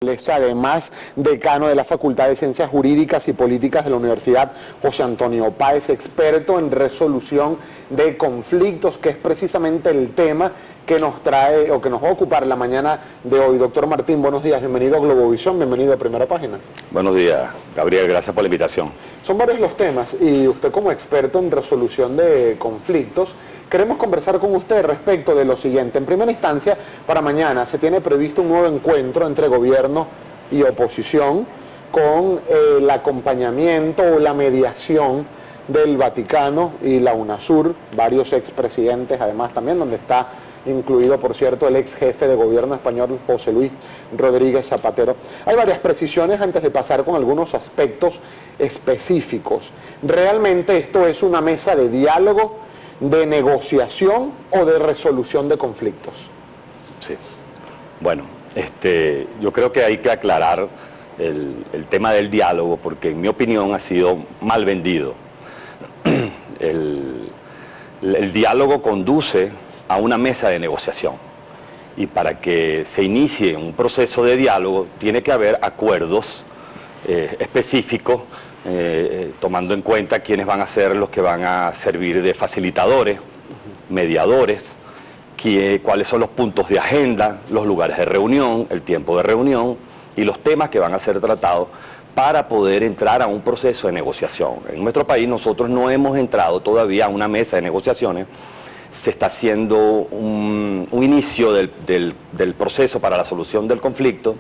Es además decano de la Facultad de Ciencias Jurídicas y Políticas de la Universidad José Antonio Páez, experto en resolución de conflictos, que es precisamente el tema que nos trae o que nos va a ocupar la mañana de hoy. Doctor Martín, buenos días, bienvenido a Globovisión, bienvenido a Primera Página. Buenos días, Gabriel, gracias por la invitación. Son varios los temas y usted, como experto en resolución de conflictos, queremos conversar con usted respecto de lo siguiente. En primera instancia, para mañana se tiene previsto un nuevo encuentro entre gobierno y oposición con el acompañamiento o la mediación del Vaticano y la UNASUR, varios expresidentes además también, donde está incluido, por cierto, el ex jefe de gobierno español, José Luis Rodríguez Zapatero. Hay varias precisiones antes de pasar con algunos aspectos específicos. ¿Realmente esto es una mesa de diálogo, de negociación o de resolución de conflictos? Sí. Bueno, yo creo que hay que aclarar el tema del diálogo, porque en mi opinión ha sido mal vendido. El diálogo conduce a una mesa de negociación, y para que se inicie un proceso de diálogo tiene que haber acuerdos específicos, tomando en cuenta quiénes van a ser los que van a servir de facilitadores, mediadores, cuáles son los puntos de agenda, los lugares de reunión, el tiempo de reunión y los temas que van a ser tratados para poder entrar a un proceso de negociación. En nuestro país nosotros no hemos entrado todavía a una mesa de negociaciones. Se está haciendo un inicio del proceso para la solución del conflicto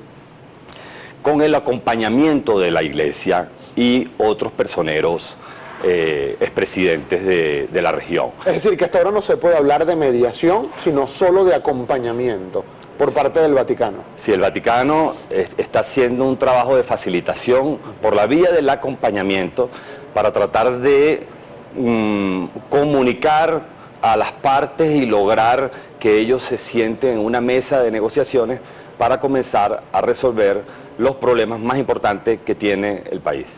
con el acompañamiento de la Iglesia y otros personeros expresidentes de la región. Es decir, que hasta ahora no se puede hablar de mediación, sino solo de acompañamiento por parte del Vaticano. Sí, el Vaticano está haciendo un trabajo de facilitación por la vía del acompañamiento para tratar de comunicar a las partes y lograr que ellos se sienten en una mesa de negociaciones para comenzar a resolver los problemas más importantes que tiene el país.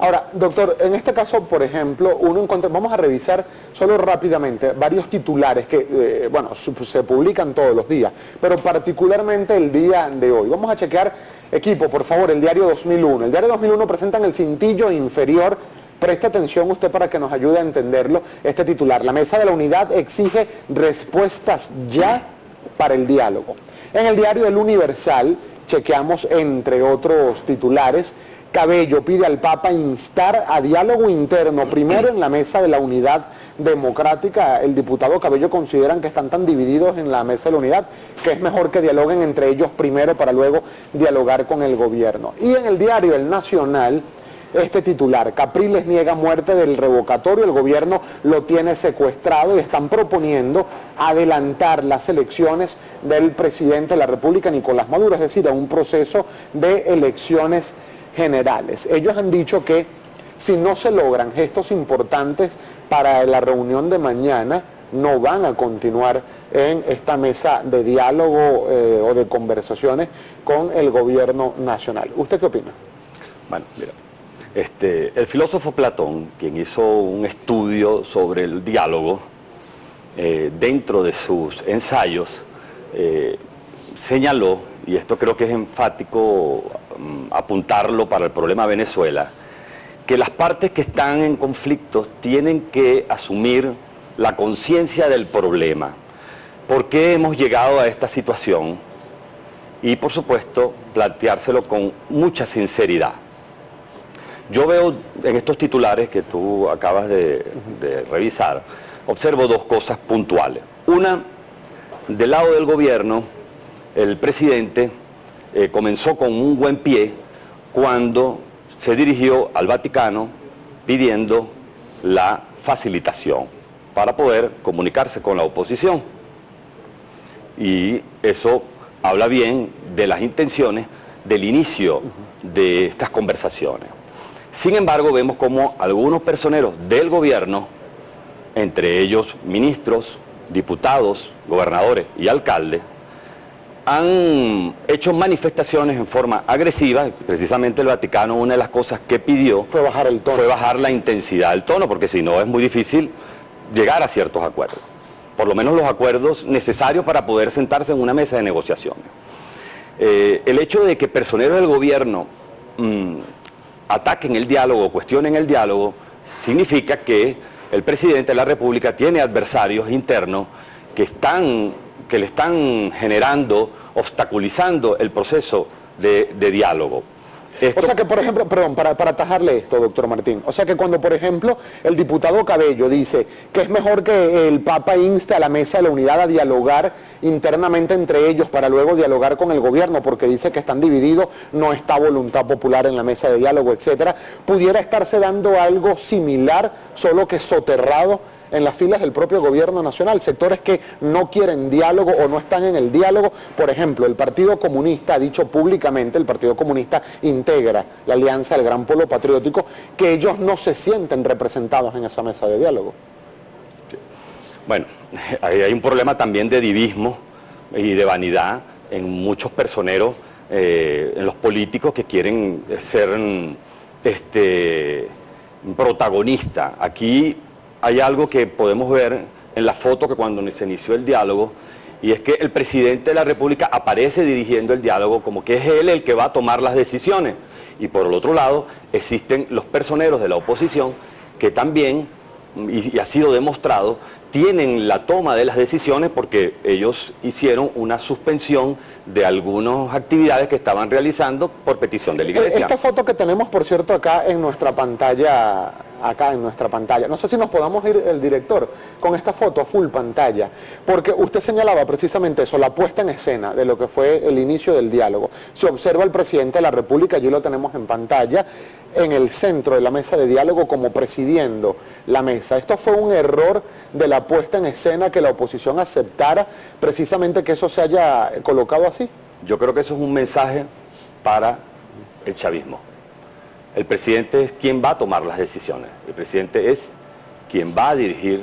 Ahora, doctor, en este caso, por ejemplo, vamos a revisar solo rápidamente varios titulares que, se publican todos los días, pero particularmente el día de hoy. Vamos a chequear, equipo, por favor, el diario 2001. El diario 2001 presenta en el cintillo inferior. Preste atención usted para que nos ayude a entenderlo, este titular. La Mesa de la Unidad exige respuestas ya para el diálogo. En el diario El Universal chequeamos, entre otros titulares, Cabello pide al Papa instar a diálogo interno primero en la Mesa de la Unidad Democrática. El diputado Cabello consideran que están tan divididos en la Mesa de la Unidad que es mejor que dialoguen entre ellos primero para luego dialogar con el gobierno. Y en el diario El Nacional, este titular: Capriles niega muerte del revocatorio, el gobierno lo tiene secuestrado y están proponiendo adelantar las elecciones del presidente de la República, Nicolás Maduro, es decir, a un proceso de elecciones generales. Ellos han dicho que si no se logran gestos importantes para la reunión de mañana, no van a continuar en esta mesa de diálogo o de conversaciones con el gobierno nacional. ¿Usted qué opina? Bueno, mira. El filósofo Platón, quien hizo un estudio sobre el diálogo, dentro de sus ensayos, señaló, y esto creo que es enfático apuntarlo para el problema de Venezuela, que las partes que están en conflicto tienen que asumir la conciencia del problema. ¿Por qué hemos llegado a esta situación? Y, por supuesto, planteárselo con mucha sinceridad. Yo veo en estos titulares que tú acabas de revisar, observo dos cosas puntuales. Una, del lado del gobierno, el presidente comenzó con un buen pie cuando se dirigió al Vaticano pidiendo la facilitación para poder comunicarse con la oposición. Y eso habla bien de las intenciones del inicio de estas conversaciones. Sin embargo, vemos como algunos personeros del gobierno, entre ellos ministros, diputados, gobernadores y alcaldes, han hecho manifestaciones en forma agresiva. Precisamente el Vaticano, una de las cosas que pidió fue bajar el tono. Fue bajar la intensidad del tono, porque si no es muy difícil llegar a ciertos acuerdos. Por lo menos los acuerdos necesarios para poder sentarse en una mesa de negociaciones. El hecho de que personeros del gobierno ataquen el diálogo, cuestionen el diálogo, significa que el presidente de la República tiene adversarios internos que le están generando, obstaculizando el proceso de diálogo. O sea que, por ejemplo, perdón, para atajarle esto, doctor Martín, o sea que cuando, por ejemplo, el diputado Cabello dice que es mejor que el Papa inste a la mesa de la unidad a dialogar internamente entre ellos para luego dialogar con el gobierno, porque dice que están divididos, no está voluntad popular en la mesa de diálogo, etcétera, pudiera estarse dando algo similar, solo que soterrado en las filas del propio gobierno nacional, sectores que no quieren diálogo o no están en el diálogo. Por ejemplo, el Partido Comunista ha dicho públicamente, el Partido Comunista integra la alianza del Gran Polo Patriótico, que ellos no se sienten representados en esa mesa de diálogo. Bueno, ahí hay un problema también de divismo y de vanidad en muchos personeros, en los políticos que quieren ser protagonistas. Aquí hay algo que podemos ver en la foto que cuando se inició el diálogo, y es que el presidente de la República aparece dirigiendo el diálogo como que es él el que va a tomar las decisiones. Y por el otro lado existen los personeros de la oposición que también, y ha sido demostrado, tienen la toma de las decisiones porque ellos hicieron una suspensión de algunas actividades que estaban realizando por petición de la Iglesia. Esta foto que tenemos, por cierto, acá en nuestra pantalla, no sé si nos podamos ir, el director, con esta foto a full pantalla, porque usted señalaba precisamente eso, la puesta en escena de lo que fue el inicio del diálogo. Se observa al presidente de la República, allí lo tenemos en pantalla, en el centro de la mesa de diálogo como presidiendo la mesa. Esto fue un error de la puesta en escena, que la oposición aceptara precisamente que eso se haya colocado así. Yo creo que eso es un mensaje para el chavismo. El presidente es quien va a tomar las decisiones, el presidente es quien va a dirigir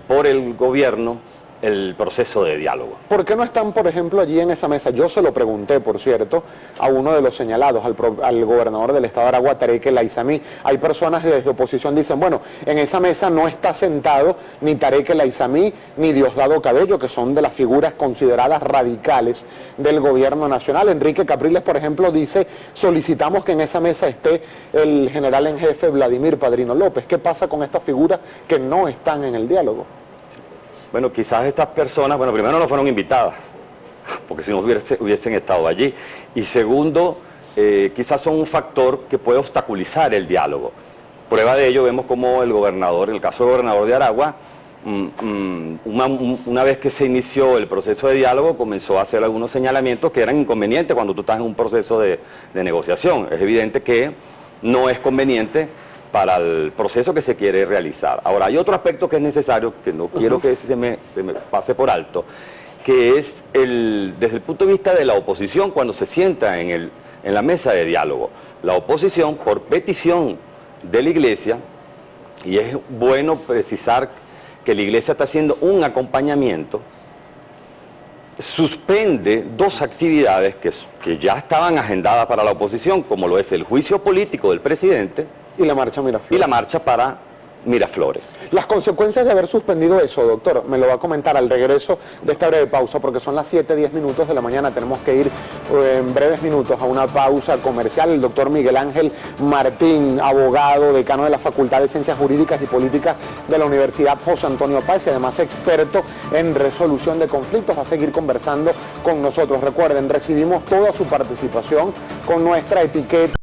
por el gobierno el proceso de diálogo. ¿Por qué no están, por ejemplo, allí en esa mesa? Yo se lo pregunté, por cierto, a uno de los señalados, al gobernador del estado de Aragua, Tarek El Aizami. Hay personas desde oposición que dicen, bueno, en esa mesa no está sentado ni Tarek El Aizami ni Diosdado Cabello, que son de las figuras consideradas radicales del gobierno nacional. Enrique Capriles, por ejemplo, dice, solicitamos que en esa mesa esté el general en jefe Vladimir Padrino López. ¿Qué pasa con estas figuras que no están en el diálogo? Bueno, quizás estas personas, bueno, primero no fueron invitadas, porque si no hubiesen estado allí. Y segundo, quizás son un factor que puede obstaculizar el diálogo. Prueba de ello vemos como el gobernador, el caso del gobernador de Aragua, una vez que se inició el proceso de diálogo, comenzó a hacer algunos señalamientos que eran inconvenientes cuando tú estás en un proceso de negociación. Es evidente que no es conveniente para el proceso que se quiere realizar. Ahora, hay otro aspecto que es necesario, que no quiero que se me pase por alto, que es desde el punto de vista de la oposición cuando se sienta en la mesa de diálogo. La oposición, por petición de la Iglesia, y es bueno precisar que la Iglesia está haciendo un acompañamiento, suspende dos actividades que ya estaban agendadas para la oposición, como lo es el juicio político del presidente, y la marcha Miraflores. Y la marcha para Miraflores. Las consecuencias de haber suspendido eso, doctor, me lo va a comentar al regreso de esta breve pausa, porque son las 7:10 minutos de la mañana, tenemos que ir en breves minutos a una pausa comercial. El doctor Miguel Ángel Martín, abogado, decano de la Facultad de Ciencias Jurídicas y Políticas de la Universidad José Antonio Páez, y además experto en resolución de conflictos, va a seguir conversando con nosotros. Recuerden, recibimos toda su participación con nuestra etiqueta